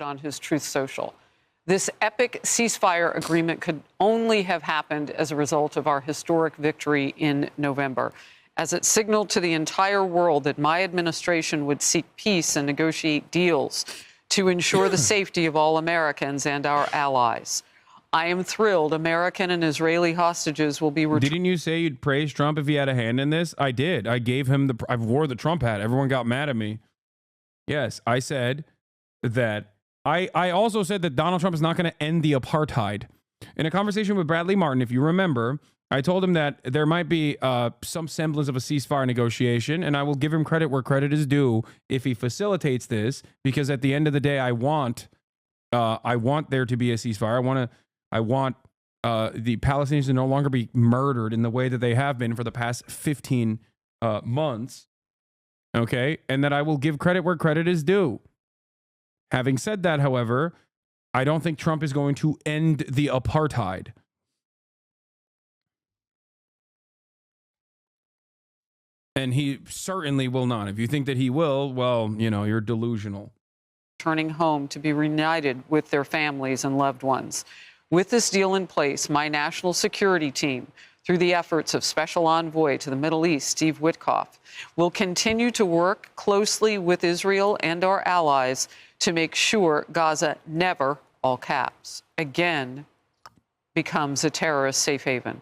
on his Truth Social. This epic ceasefire agreement could only have happened as a result of our historic victory in November, as it signaled to the entire world that my administration would seek peace and negotiate deals to ensure the safety of all Americans and our allies. I am thrilled American and Israeli hostages will be returned. Didn't you say you'd praise Trump if he had a hand in this? I did. I gave him I wore the Trump hat. Everyone got mad at me. Yes, I said that. I also said that Donald Trump is not going to end the apartheid. In a conversation with Bradley Martin, if you remember, I told him that there might be some semblance of a ceasefire negotiation, and I will give him credit where credit is due if he facilitates this, because at the end of the day, I want there to be a ceasefire. I want the Palestinians to no longer be murdered in the way that they have been for the past 15 months. Okay, and that I will give credit where credit is due. Having said that, however, I don't think Trump is going to end the apartheid. And he certainly will not. If you think that he will, well, you know, you're delusional. Returning home to be reunited with their families and loved ones. With this deal in place, my national security team, through the efforts of Special Envoy to the Middle East, Steve Witkoff, will continue to work closely with Israel and our allies to make sure Gaza never, all caps, again becomes a terrorist safe haven.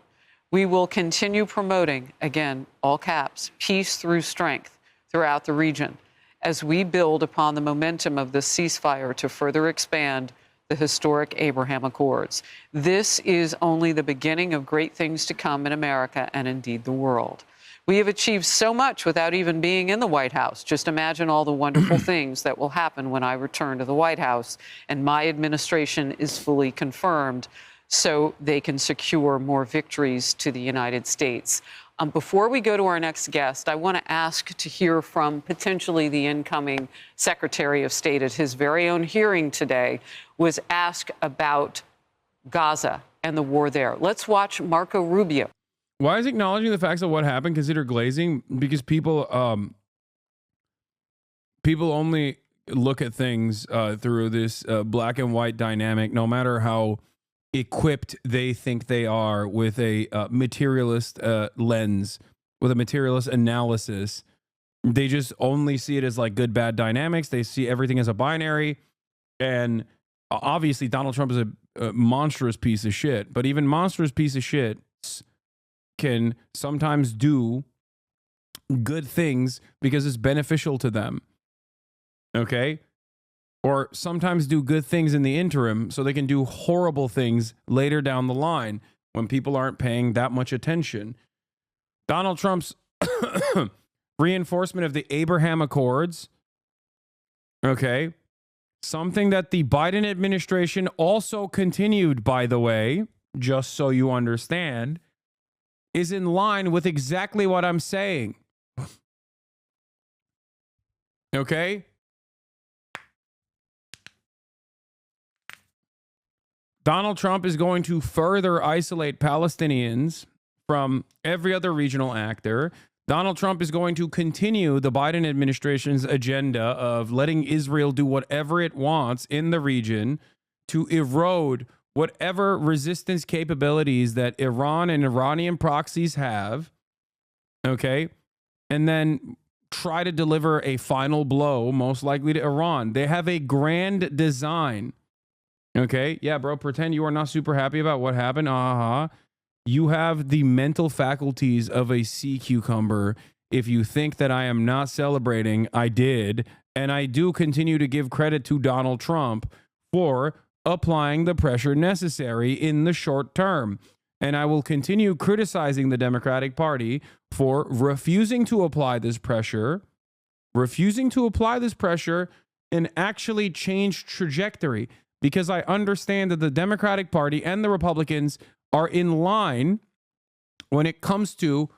We will continue promoting, again, all caps, peace through strength throughout the region as we build upon the momentum of the ceasefire to further expand the historic Abraham Accords. This is only the beginning of great things to come in America and indeed the world. We have achieved so much without even being in the White House. Just imagine all the wonderful things that will happen when I return to the White House and my administration is fully confirmed so they can secure more victories to the United States. Before we go to our next guest, I want to ask to hear from potentially the incoming Secretary of State at his very own hearing today, was asked about Gaza and the war there. Let's watch Marco Rubio. Why is acknowledging the facts of what happened considered glazing? Because people only look at things through this black and white dynamic, no matter how equipped they think they are with a materialist lens, with a materialist analysis. They just only see it as like good, bad dynamics. They see everything as a binary. And obviously Donald Trump is a monstrous piece of shit, but even monstrous piece of shit can sometimes do good things because it's beneficial to them. Okay? Or sometimes do good things in the interim so they can do horrible things later down the line when people aren't paying that much attention. Donald Trump's reinforcement of the Abraham Accords, okay, something that the Biden administration also continued, by the way, just so you understand, is in line with exactly what I'm saying. Okay? Donald Trump is going to further isolate Palestinians from every other regional actor. Donald Trump is going to continue the Biden administration's agenda of letting Israel do whatever it wants in the region to erode whatever resistance capabilities that Iran and Iranian proxies have, okay, and then try to deliver a final blow, most likely to Iran. They have a grand design, okay? Yeah, bro, pretend you are not super happy about what happened. You have the mental faculties of a sea cucumber. If you think that I am not celebrating, I did, and I do continue to give credit to Donald Trump for applying the pressure necessary in the short term. And I will continue criticizing the Democratic Party for refusing to apply this pressure, and actually change trajectory, because I understand that the Democratic Party and the Republicans are in line when it comes to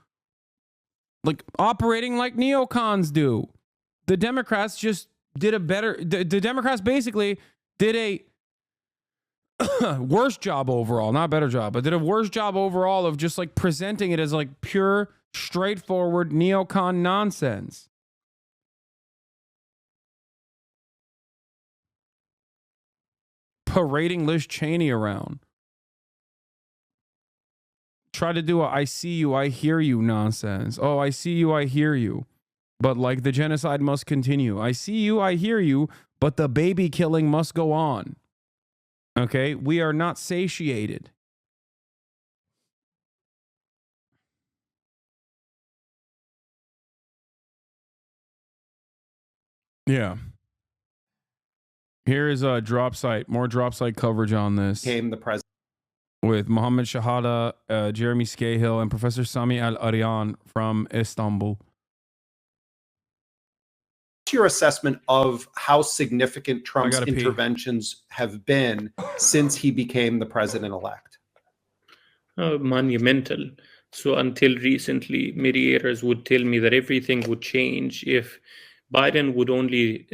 like operating like neocons do. The Democrats just did the Democrats basically did a worse job overall, not better job, but did a worse job overall of just like presenting it as like pure, straightforward neocon nonsense. parading Liz Cheney around. Try to do a I see you, I hear you nonsense. Oh, I see you, I hear you. But like the genocide must continue. I see you, I hear you, but the baby killing must go on. Okay? We are not satiated. Yeah. Here is a drop site, more drop site coverage on this. Became the president With Mohammed Shahada, Jeremy Scahill, and Professor Sami Al-Aryan from Istanbul. What's your assessment of how significant Trump's gotta pee. interventions have been since he became the president-elect? Monumental. So until recently, mediators would tell me that everything would change if Biden would only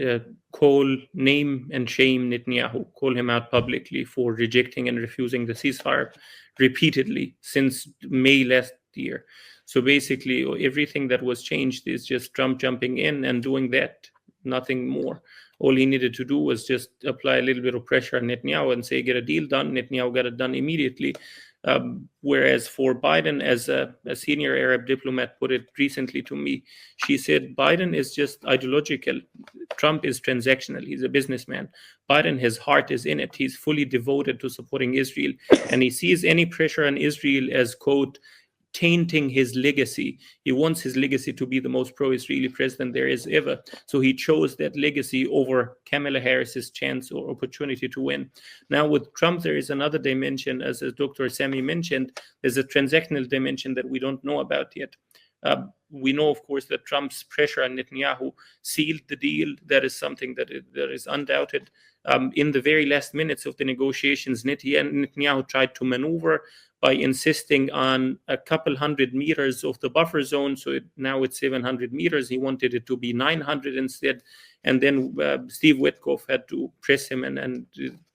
name and shame Netanyahu, call him out publicly for rejecting and refusing the ceasefire repeatedly since May last year. So basically, everything that was changed is just Trump jumping in and doing that, nothing more. All he needed to do was just apply a little bit of pressure on Netanyahu and say, get a deal done. Netanyahu got it done immediately. Whereas for Biden, as a senior Arab diplomat put it recently to me, she said, Biden is just ideological. Trump is transactional. He's a businessman. Biden, his heart is in it. He's fully devoted to supporting Israel. And he sees any pressure on Israel as, quote, tainting his legacy. He wants his legacy to be the most pro-Israeli president there is ever. So he chose that legacy over Kamala Harris's chance or opportunity to win. Now with Trump, there is another dimension, as Dr. Sami mentioned, there's a transactional dimension that we don't know about yet. We know, of course, that Trump's pressure on Netanyahu sealed the deal. That is something that is undoubted. In the very last minutes of the negotiations, Netanyahu tried to maneuver by insisting on a couple hundred meters of the buffer zone. So now it's 700 meters. He wanted it to be 900 instead. And then Steve Witkoff had to press him and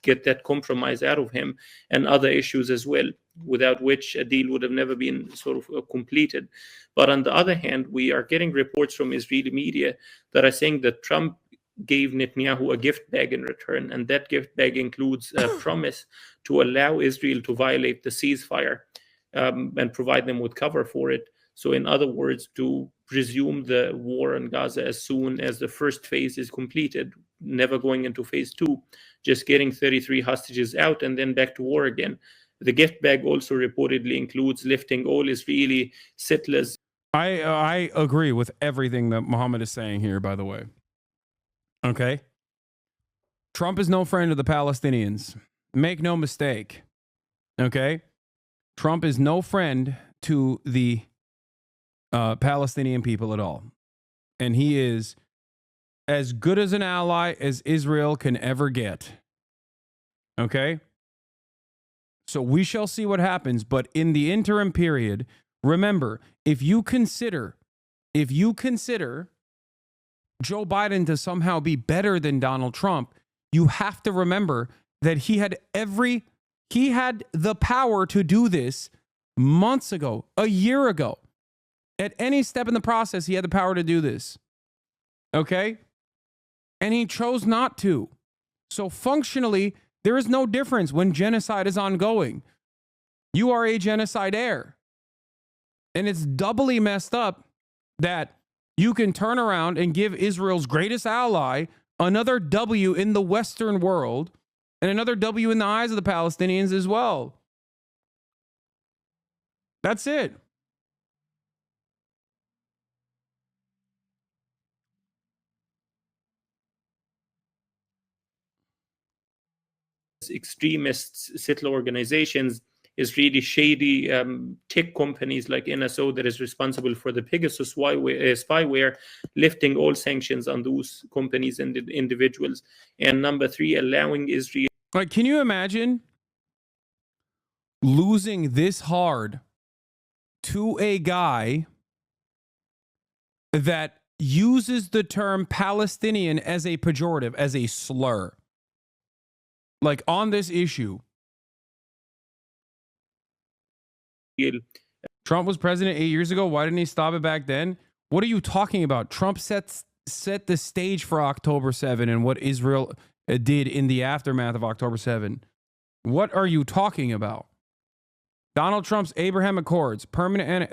get that compromise out of him, and other issues as well, without which a deal would have never been sort of completed. But on the other hand, we are getting reports from Israeli media that are saying that Trump gave Netanyahu a gift bag in return, and that gift bag includes a promise to allow Israel to violate the ceasefire and provide them with cover for it. So in other words, to resume the war in Gaza as soon as the first phase is completed, never going into phase two, just getting 33 hostages out and then back to war again. The gift bag also reportedly includes lifting all Israeli settlers. I agree with everything that Mohammed is saying here, by the way. Okay? Trump is no friend of the Palestinians. Make no mistake. Okay? Trump is no friend to the Palestinian people at all. And he is as good as an ally as Israel can ever get. Okay? So we shall see what happens. But in the interim period, remember, if you consider Joe Biden to somehow be better than Donald Trump, you have to remember that he had the power to do this months ago, a year ago. At any step in the process, he had the power to do this. Okay? And he chose not to. So functionally, there is no difference when genocide is ongoing. You are a genocidaire. And it's doubly messed up that you can turn around and give Israel's greatest ally another W in the Western world and another W in the eyes of the Palestinians as well. That's it. Extremist settler organizations, Israeli shady tech companies like NSO that is responsible for the Pegasus spyware, lifting all sanctions on those companies and individuals. And number three, allowing Israel. Like, can you imagine losing this hard to a guy that uses the term Palestinian as a pejorative, as a slur? Like, on this issue. Trump was president 8 years ago. Why didn't he stop it back then? What are you talking about? Trump set the stage for October 7 and what Israel did in the aftermath of October 7. What are you talking about? Donald Trump's Abraham Accords, permanent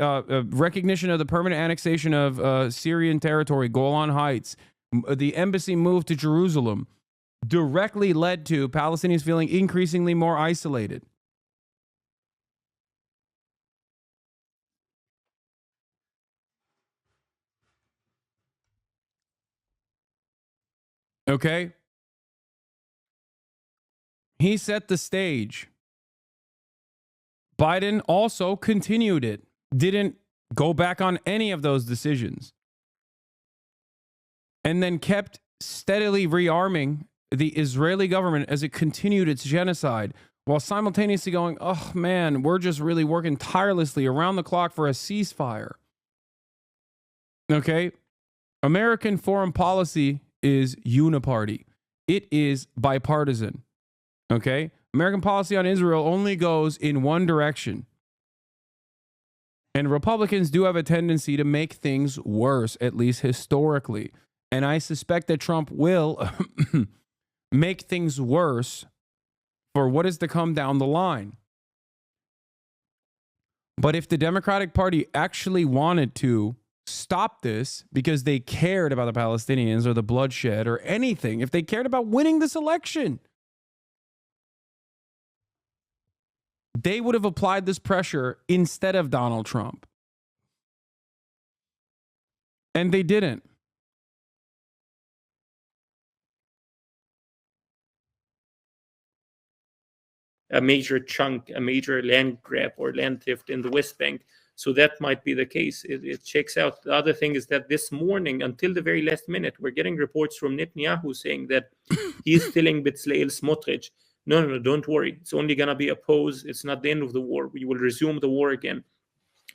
recognition of the permanent annexation of Syrian territory, Golan Heights, the embassy move to Jerusalem, directly led to Palestinians feeling increasingly more isolated. Okay? He set the stage. Biden also continued it, didn't go back on any of those decisions, and then kept steadily rearming the Israeli government as it continued its genocide, while simultaneously going, oh man, we're just really working tirelessly around the clock for a ceasefire. Okay? American foreign policy is uniparty. It is bipartisan. Okay? American policy on Israel only goes in one direction. And Republicans do have a tendency to make things worse, at least historically. And I suspect that Trump will make things worse for what is to come down the line. But if the Democratic Party actually wanted to stop this because they cared about the Palestinians or the bloodshed or anything, if they cared about winning this election, they would have applied this pressure instead of Donald Trump. And they didn't. A major chunk, a major land grab or land theft in the West Bank. So that might be the case. It checks out. The other thing is that this morning, until the very last minute, we're getting reports from Netanyahu saying that he's stealing Bezalel Smotrich. No, don't worry. It's only going to be a pause. It's not the end of the war. We will resume the war again.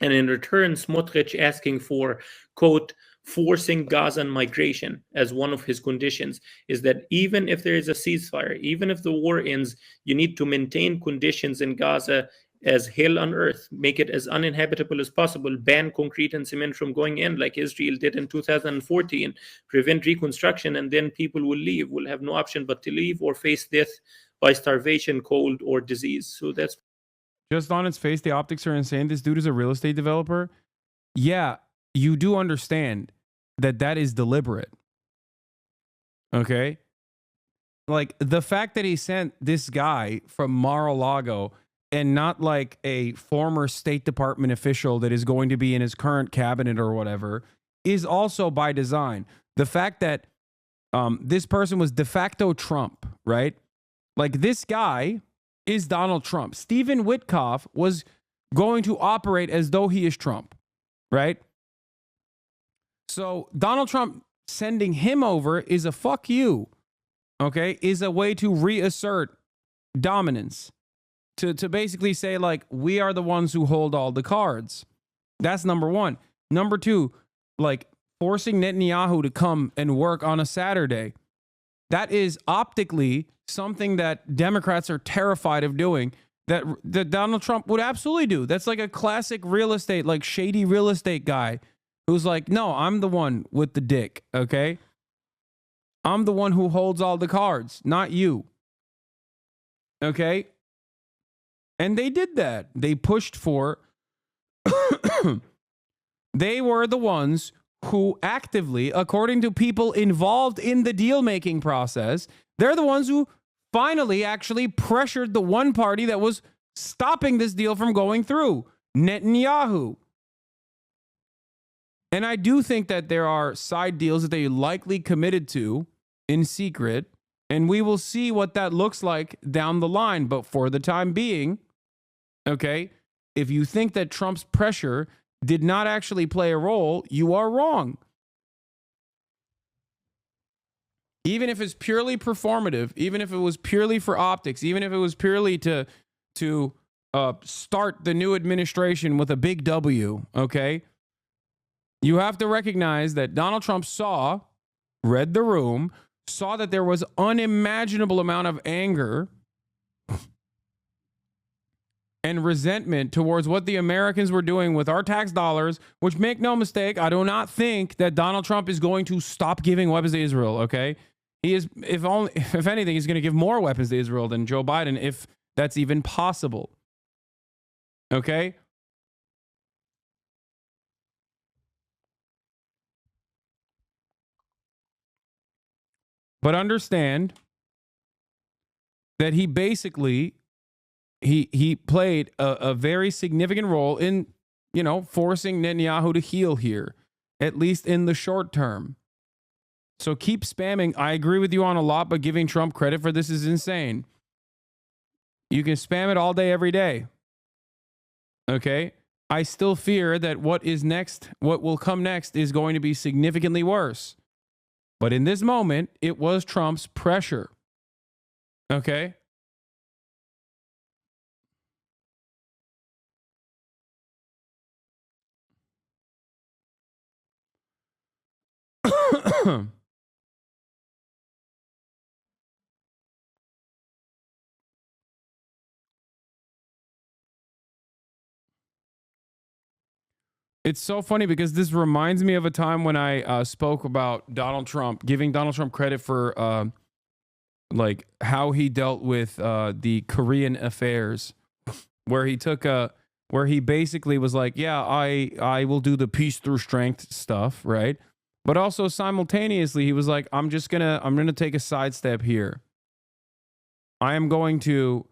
And in return, Smotrich asking for, quote, forcing Gazan migration as one of his conditions, is that even if there is a ceasefire, even if the war ends, you need to maintain conditions in Gaza as hell on earth, make it as uninhabitable as possible, ban concrete and cement from going in like Israel did in 2014, prevent reconstruction, and then people will leave, will have no option but to leave or face death by starvation, cold, or disease. So that's just on its face, the optics are insane. This dude is a real estate developer. Yeah, you do understand that that is deliberate. Okay? Like, the fact that he sent this guy from Mar-a-Lago and not like a former State Department official that is going to be in his current cabinet or whatever is also by design. The fact that this person was de facto Trump, right? Like, this guy is Donald Trump. Stephen Witkoff was going to operate as though he is Trump, right? So Donald Trump sending him over is a fuck you, okay? Is a way to reassert dominance, to basically say, like, we are the ones who hold all the cards. That's number one. Number two, like, forcing Netanyahu to come and work on a Saturday. That is optically something that Democrats are terrified of doing, that Donald Trump would absolutely do. That's like a classic real estate, like shady real estate guy who's like, no, I'm the one with the dick, okay? I'm the one who holds all the cards, not you. Okay? And they did that. They pushed for... They were the ones who actively, according to people involved in the deal-making process, they're the ones who finally actually pressured the one party that was stopping this deal from going through, Netanyahu. And I do think that there are side deals that they likely committed to in secret, and we will see what that looks like down the line. But for the time being, okay, if you think that Trump's pressure did not actually play a role, you are wrong. Even if it's purely performative, even if it was purely for optics, even if it was purely to start the new administration with a big W, okay? You have to recognize that Donald Trump read the room, saw that there was unimaginable amount of anger and resentment towards what the Americans were doing with our tax dollars, which, make no mistake, I do not think that Donald Trump is going to stop giving weapons to Israel, okay? He is, if anything, he's going to give more weapons to Israel than Joe Biden, if that's even possible. Okay? But understand that he basically he played a very significant role in, forcing Netanyahu to heel here, at least in the short term. So keep spamming. I agree with you on a lot, but giving Trump credit for this is insane. You can spam it all day, every day. Okay? I still fear that what will come next is going to be significantly worse. But in this moment, it was Trump's pressure. Okay? It's so funny because this reminds me of a time when I spoke about Donald Trump, giving Donald Trump credit for like how he dealt with the Korean affairs, where he basically was like, yeah, I will do the peace through strength stuff, right? But also simultaneously, he was like, I'm gonna take a sidestep here. I'm going to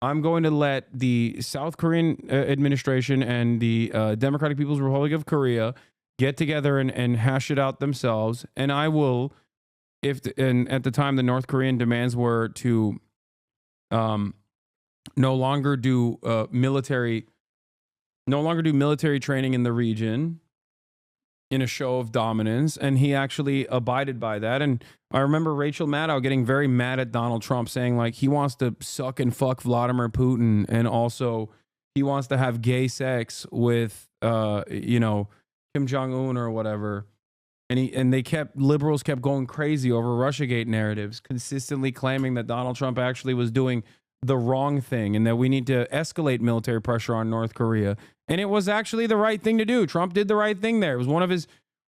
let the South Korean administration and the Democratic People's Republic of Korea get together and hash it out themselves. And I will, and at the time, the North Korean demands were to no longer do military training in the region in a show of dominance, and he actually abided by that. And I remember Rachel Maddow getting very mad at Donald Trump, saying like he wants to suck and fuck Vladimir Putin, and also he wants to have gay sex with Kim Jong-un or whatever. And liberals kept going crazy over Russiagate narratives, consistently claiming that Donald Trump actually was doing the wrong thing and that we need to escalate military pressure on North Korea. And it was actually the right thing to do. Trump did the right thing there. It was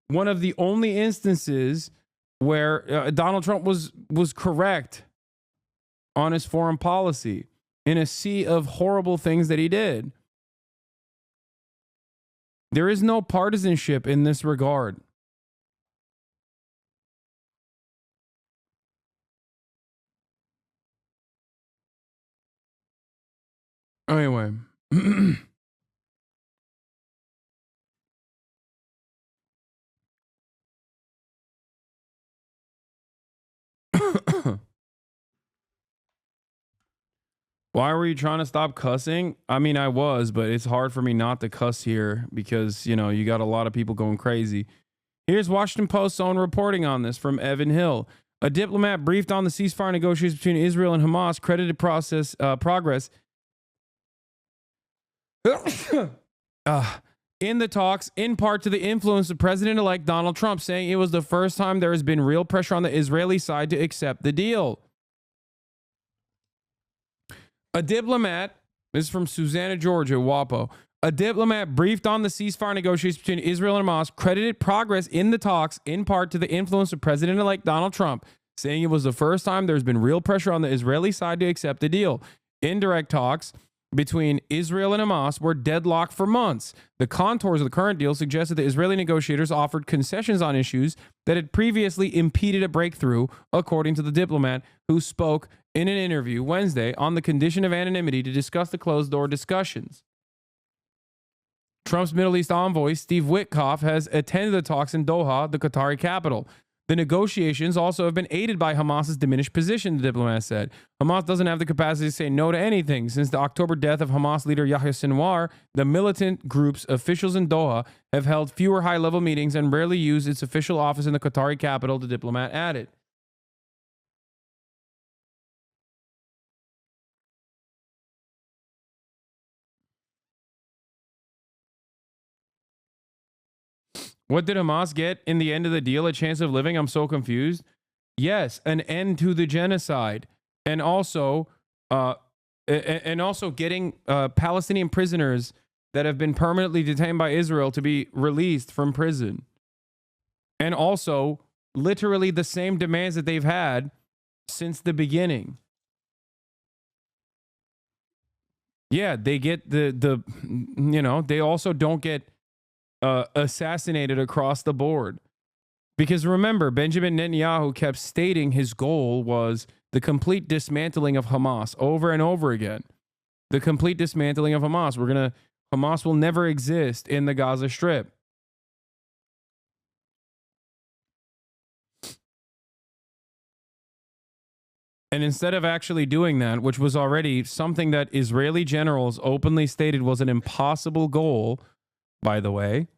one of the only instances where Donald Trump was correct on his foreign policy in a sea of horrible things that he did. There is no partisanship in this regard. Anyway. Why were you trying to stop cussing? I mean, I was, but it's hard for me not to cuss here because, you got a lot of people going crazy. Here's Washington Post's own reporting on this from Evan Hill. A diplomat briefed on the ceasefire negotiations between Israel and Hamas credited progress in the talks, in part to the influence of President-elect Donald Trump, saying it was the first time there has been real pressure on the Israeli side to accept the deal. A diplomat, this is from Susanna Georgia, WAPO. A diplomat briefed on the ceasefire negotiations between Israel and Hamas credited progress in the talks, in part to the influence of President-elect Donald Trump, saying it was the first time there's been real pressure on the Israeli side to accept the deal. Indirect talks between Israel and Hamas were deadlocked for months. The contours of the current deal suggested the Israeli negotiators offered concessions on issues that had previously impeded a breakthrough, according to the diplomat, who spoke in an interview Wednesday on the condition of anonymity to discuss the closed-door discussions. Trump's Middle East envoy, Steve Witkoff, has attended the talks in Doha, the Qatari capital. The negotiations also have been aided by Hamas's diminished position, the diplomat said. Hamas doesn't have the capacity to say no to anything. Since the October death of Hamas leader Yahya Sinwar, the militant group's officials in Doha have held fewer high-level meetings and rarely used its official office in the Qatari capital, the diplomat added. What did Hamas get in the end of the deal? A chance of living? I'm so confused. Yes, an end to the genocide, and also getting Palestinian prisoners that have been permanently detained by Israel to be released from prison, and also literally the same demands that they've had since the beginning. Yeah, they get they also don't get assassinated across the board. Because remember, Benjamin Netanyahu kept stating his goal was the complete dismantling of Hamas over and over again. The complete dismantling of Hamas. Hamas will never exist in the Gaza Strip. And instead of actually doing that, which was already something that Israeli generals openly stated was an impossible goal, by the way,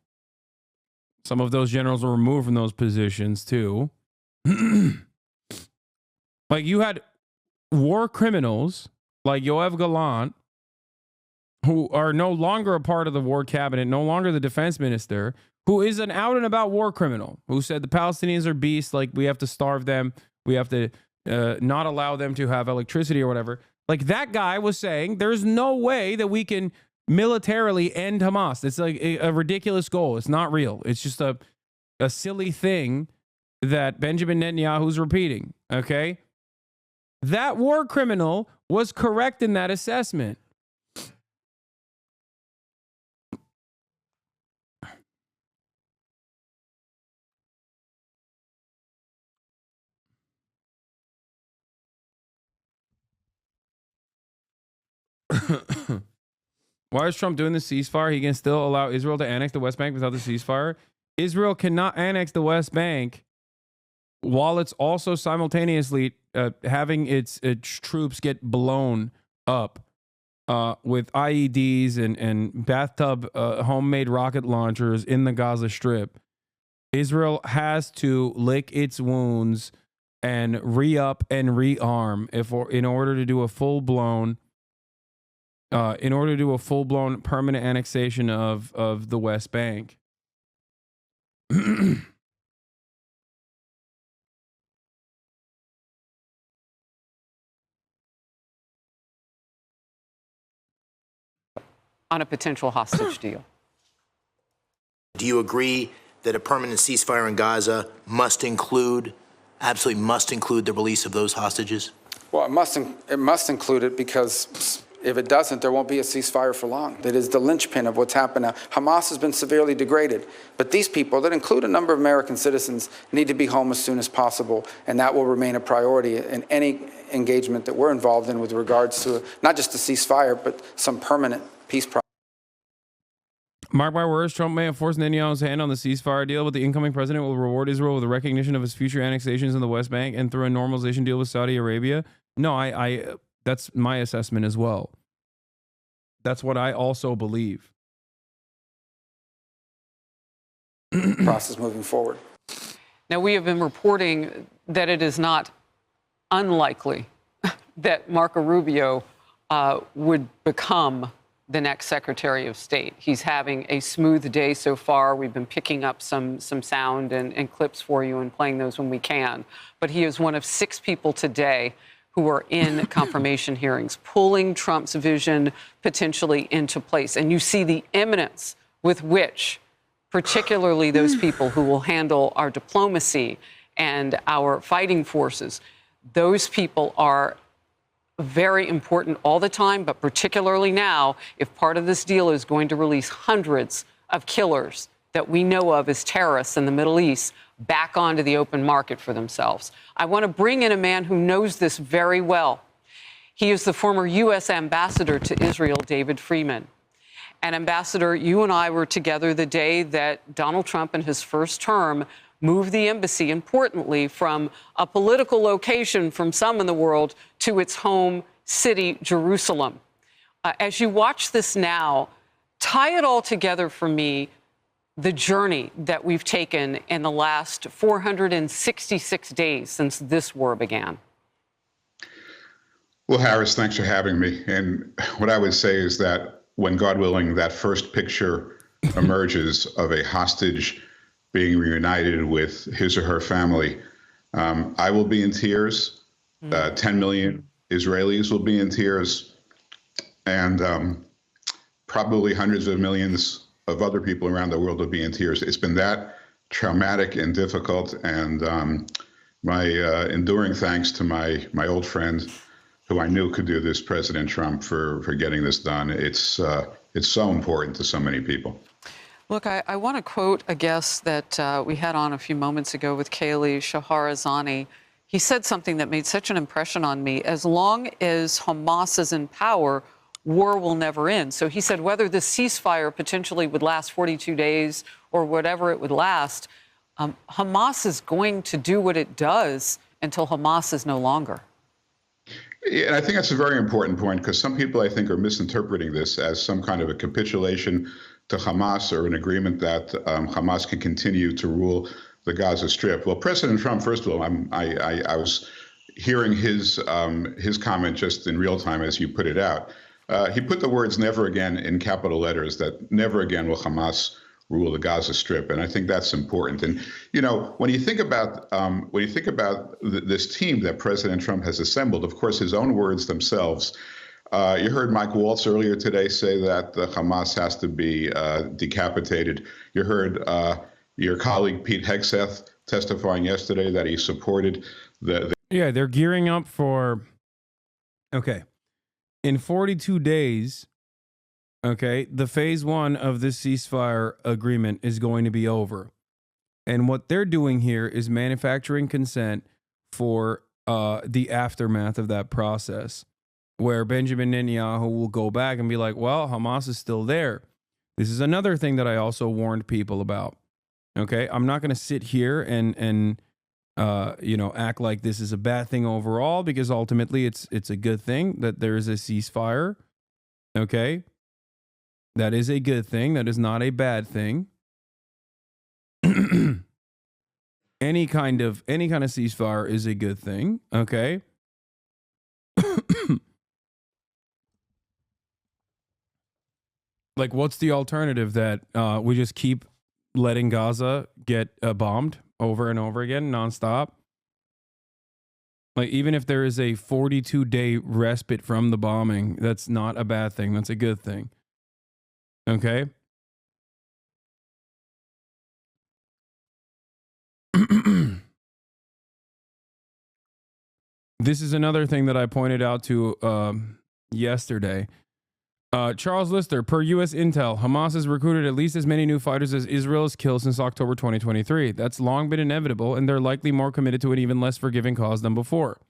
some of those generals were removed from those positions too. Like you had war criminals like Yoav Gallant, who are no longer a part of the war cabinet, no longer the defense minister, who is an out and about war criminal, who said the Palestinians are beasts, like we have to starve them, we have to not allow them to have electricity or whatever. Like that guy was saying, there's no way that we can militarily end Hamas. It's like a ridiculous goal. It's not real. It's just a silly thing that Benjamin Netanyahu's repeating. Okay? That war criminal was correct in that assessment. Why is Trump doing the ceasefire? He can still allow Israel to annex the West Bank without the ceasefire. Israel cannot annex the West Bank while it's also simultaneously having its troops get blown up with IEDs and bathtub homemade rocket launchers in the Gaza Strip. Israel has to lick its wounds and re-up and rearm in order to do a full-blown permanent annexation of the West Bank. On a potential hostage deal. Do you agree that a permanent ceasefire in Gaza absolutely must include the release of those hostages? Well, it must include it because if it doesn't, there won't be a ceasefire for long. That is the linchpin of what's happened now. Hamas has been severely degraded, but these people, that include a number of American citizens, need to be home as soon as possible, and that will remain a priority in any engagement that we're involved in with regards to not just a ceasefire, but some permanent peace process. Mark my words, Trump may have forced Netanyahu's hand on the ceasefire deal, but the incoming president will reward Israel with a recognition of his future annexations in the West Bank and through a normalization deal with Saudi Arabia. No, I that's my assessment as well. That's what I also believe. Process moving forward. Now, we have been reporting that it is not unlikely that Marco Rubio would become the next Secretary of State. He's having a smooth day so far. We've been picking up some sound and clips for you and playing those when we can. But he is one of 6 people today who are in confirmation hearings, pulling Trump's vision potentially into place. And you see the imminence with which, particularly those people who will handle our diplomacy and our fighting forces, those people are very important all the time, but particularly now, if part of this deal is going to release hundreds of killers that we know of as terrorists in the Middle East back onto the open market for themselves. I want to bring in a man who knows this very well. He is the former U.S. ambassador to Israel, David Freeman. And Ambassador, you and I were together the day that Donald Trump in his first term moved the embassy, importantly, from a political location from some in the world to its home city, Jerusalem. As you watch this now, tie it all together for me, the journey that we've taken in the last 466 days since this war began. Well, Harris, thanks for having me. And what I would say is that when, God willing, that first picture emerges of a hostage being reunited with his or her family, I will be in tears. 10 million Israelis will be in tears, and probably hundreds of millions of other people around the world will be in tears. It's been that traumatic and difficult. And my enduring thanks to my old friend, who I knew could do this, President Trump, for getting this done. It's so important to so many people. Look, I want to quote a guest that we had on a few moments ago with Kaylee Shahrazani. He said something that made such an impression on me. As long as Hamas is in power, war will never end. So he said whether the ceasefire potentially would last 42 days or whatever it would last, Hamas is going to do what it does until Hamas is no longer. Yeah, and I think that's a very important point, because some people, I think, are misinterpreting this as some kind of a capitulation to Hamas or an agreement that Hamas can continue to rule the Gaza Strip. Well, President Trump, first of all, I was hearing his comment just in real time as you put it out. He put the words "never again" in capital letters, that never again will Hamas rule the Gaza Strip, and I think that's important. And you know, when you think about this team that President Trump has assembled, of course, his own words themselves. You heard Mike Waltz earlier today say that the Hamas has to be decapitated. You heard your colleague Pete Hegseth testifying yesterday that he supported the. Yeah, they're gearing up for. Okay, in 42 days. Okay, the phase one of this ceasefire agreement is going to be over. And what they're doing here is manufacturing consent for the aftermath of that process, where Benjamin Netanyahu will go back and be like, well, Hamas is still there. This is another thing that I also warned people about. Okay, I'm not going to sit here and act like this is a bad thing overall, because ultimately it's a good thing that there is a ceasefire. Okay. That is a good thing. That is not a bad thing. Any kind of ceasefire is a good thing. Okay. Like, what's the alternative? That we just keep letting Gaza get bombed over and over again, nonstop? Like, even if there is a 42-day respite from the bombing, that's not a bad thing. That's a good thing. Okay. This is another thing that I pointed out to yesterday. Charles Lister, per U.S. intel, Hamas has recruited at least as many new fighters as Israel has killed since October 2023. That's long been inevitable, and they're likely more committed to an even less forgiving cause than before.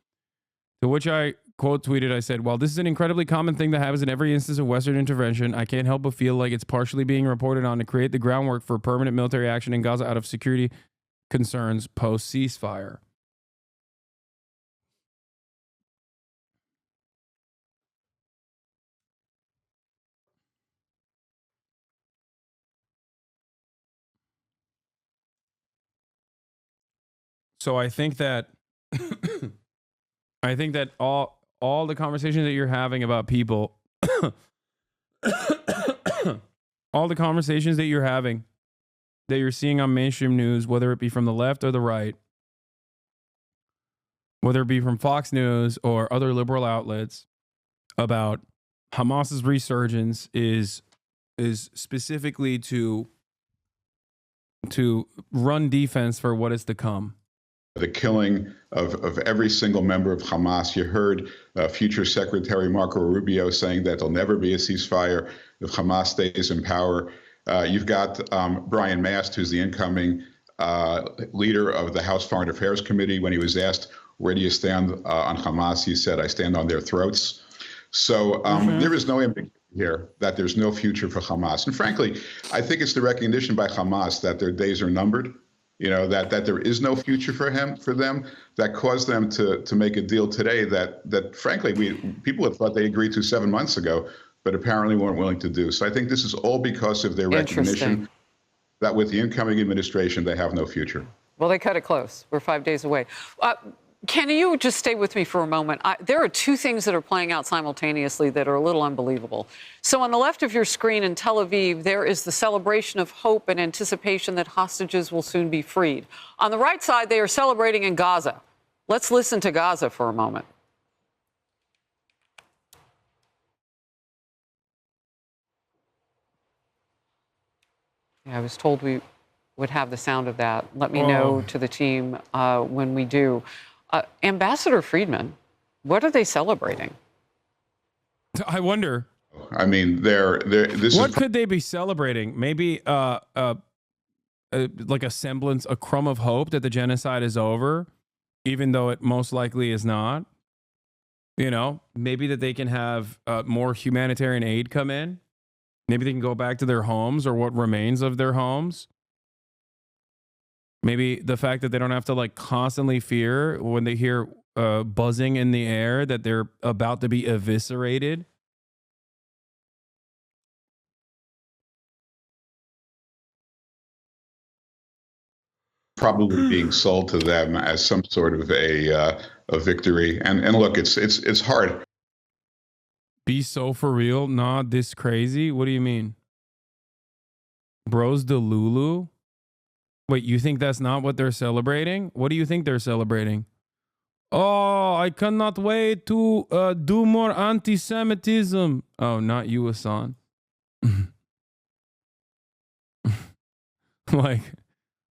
To which I quote tweeted, I said, while this is an incredibly common thing that happens in every instance of Western intervention, I can't help but feel like it's partially being reported on to create the groundwork for permanent military action in Gaza out of security concerns post-ceasefire. So I think that all the conversations that you're having about people, all the conversations that you're having, that you're seeing on mainstream news, whether it be from the left or the right, whether it be from Fox News or other liberal outlets, about Hamas's resurgence is specifically to run defense for what is to come. The killing of every single member of Hamas. You heard future Secretary Marco Rubio saying that there'll never be a ceasefire if Hamas stays in power. You've got Brian Mast, who's the incoming leader of the House Foreign Affairs Committee. When he was asked, where do you stand on Hamas, he said, I stand on their throats. So there is no ambiguity here that there's no future for Hamas. And frankly, I think it's the recognition by Hamas that their days are numbered. You know, that there is no future for them, that caused them to make a deal today that frankly, people had thought they agreed to 7 months ago, but apparently weren't willing to do. So I think this is all because of their recognition that with the incoming administration, they have no future. Well, they cut it close. We're 5 days away. Can you just stay with me for a moment? There are two things that are playing out simultaneously that are a little unbelievable. So on the left of your screen in Tel Aviv, there is the celebration of hope and anticipation that hostages will soon be freed. On the right side, they are celebrating in Gaza. Let's listen to Gaza for a moment. Yeah, I was told we would have the sound of that. Let me know to the team when we do. Ambassador Friedman, what are they celebrating? I wonder. I mean, What could they be celebrating? Maybe like a semblance, a crumb of hope that the genocide is over, even though it most likely is not. You know, maybe that they can have more humanitarian aid come in. Maybe they can go back to their homes or what remains of their homes. Maybe the fact that they don't have to like constantly fear when they hear buzzing in the air that they're about to be eviscerated. probably being sold to them as some sort of a victory. And look, it's hard. Be so for real? Not this crazy? What do you mean? Bros the Lulu? Wait, you think that's not what they're celebrating? What do you think they're celebrating? Oh, I cannot wait to do more anti-Semitism. Oh, not you, Hasan. Like,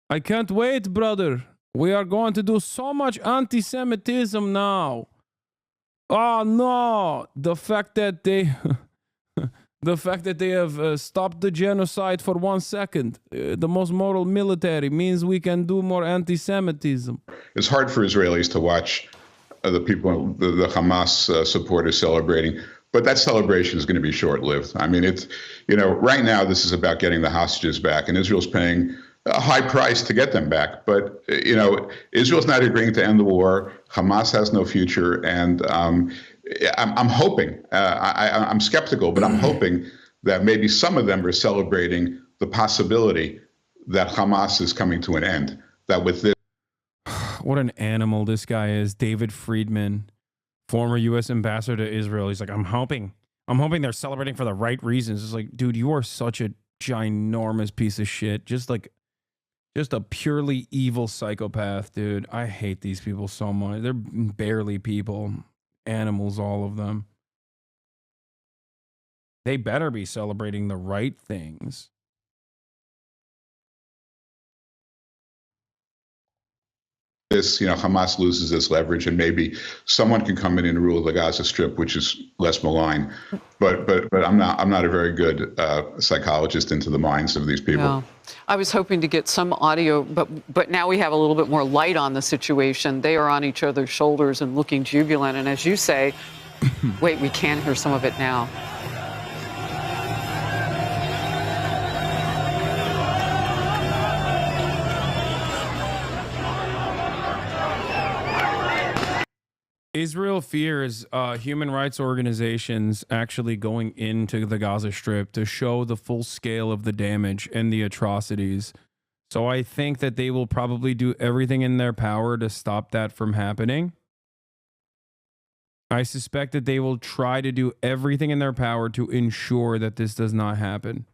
I can't wait, brother. We are going to do so much anti-Semitism now. Oh no, the fact that they have stopped the genocide for 1 second, the most moral military, means we can do more anti-Semitism. It's hard for Israelis to watch the people, the Hamas supporters celebrating, but that celebration is going to be short-lived. I mean, it's, you know, right now this is about getting the hostages back, and Israel's paying a high price to get them back. But, you know, Israel's not agreeing to end the war. Hamas has no future. And I'm hoping, I'm skeptical, but I'm hoping that maybe some of them are celebrating the possibility that Hamas is coming to an end, that with this. What an animal this guy is. David Friedman, former U.S. ambassador to Israel. He's like, I'm hoping they're celebrating for the right reasons. It's like, dude, you are such a ginormous piece of shit. Just a purely evil psychopath, dude. I hate these people so much. They're barely people. Animals, all of them. They better be celebrating the right things. This, you know, Hamas loses its leverage, and maybe someone can come in and rule the Gaza Strip, which is less malign. But I'm not a very good psychologist into the minds of these people. Yeah. I was hoping to get some audio, but now we have a little bit more light on the situation. They are on each other's shoulders and looking jubilant. And as you say, wait, we can hear some of it now. Israel fears human rights organizations actually going into the Gaza Strip to show the full scale of the damage and the atrocities. So I think that they will probably do everything in their power to stop that from happening. I suspect that they will try to do everything in their power to ensure that this does not happen.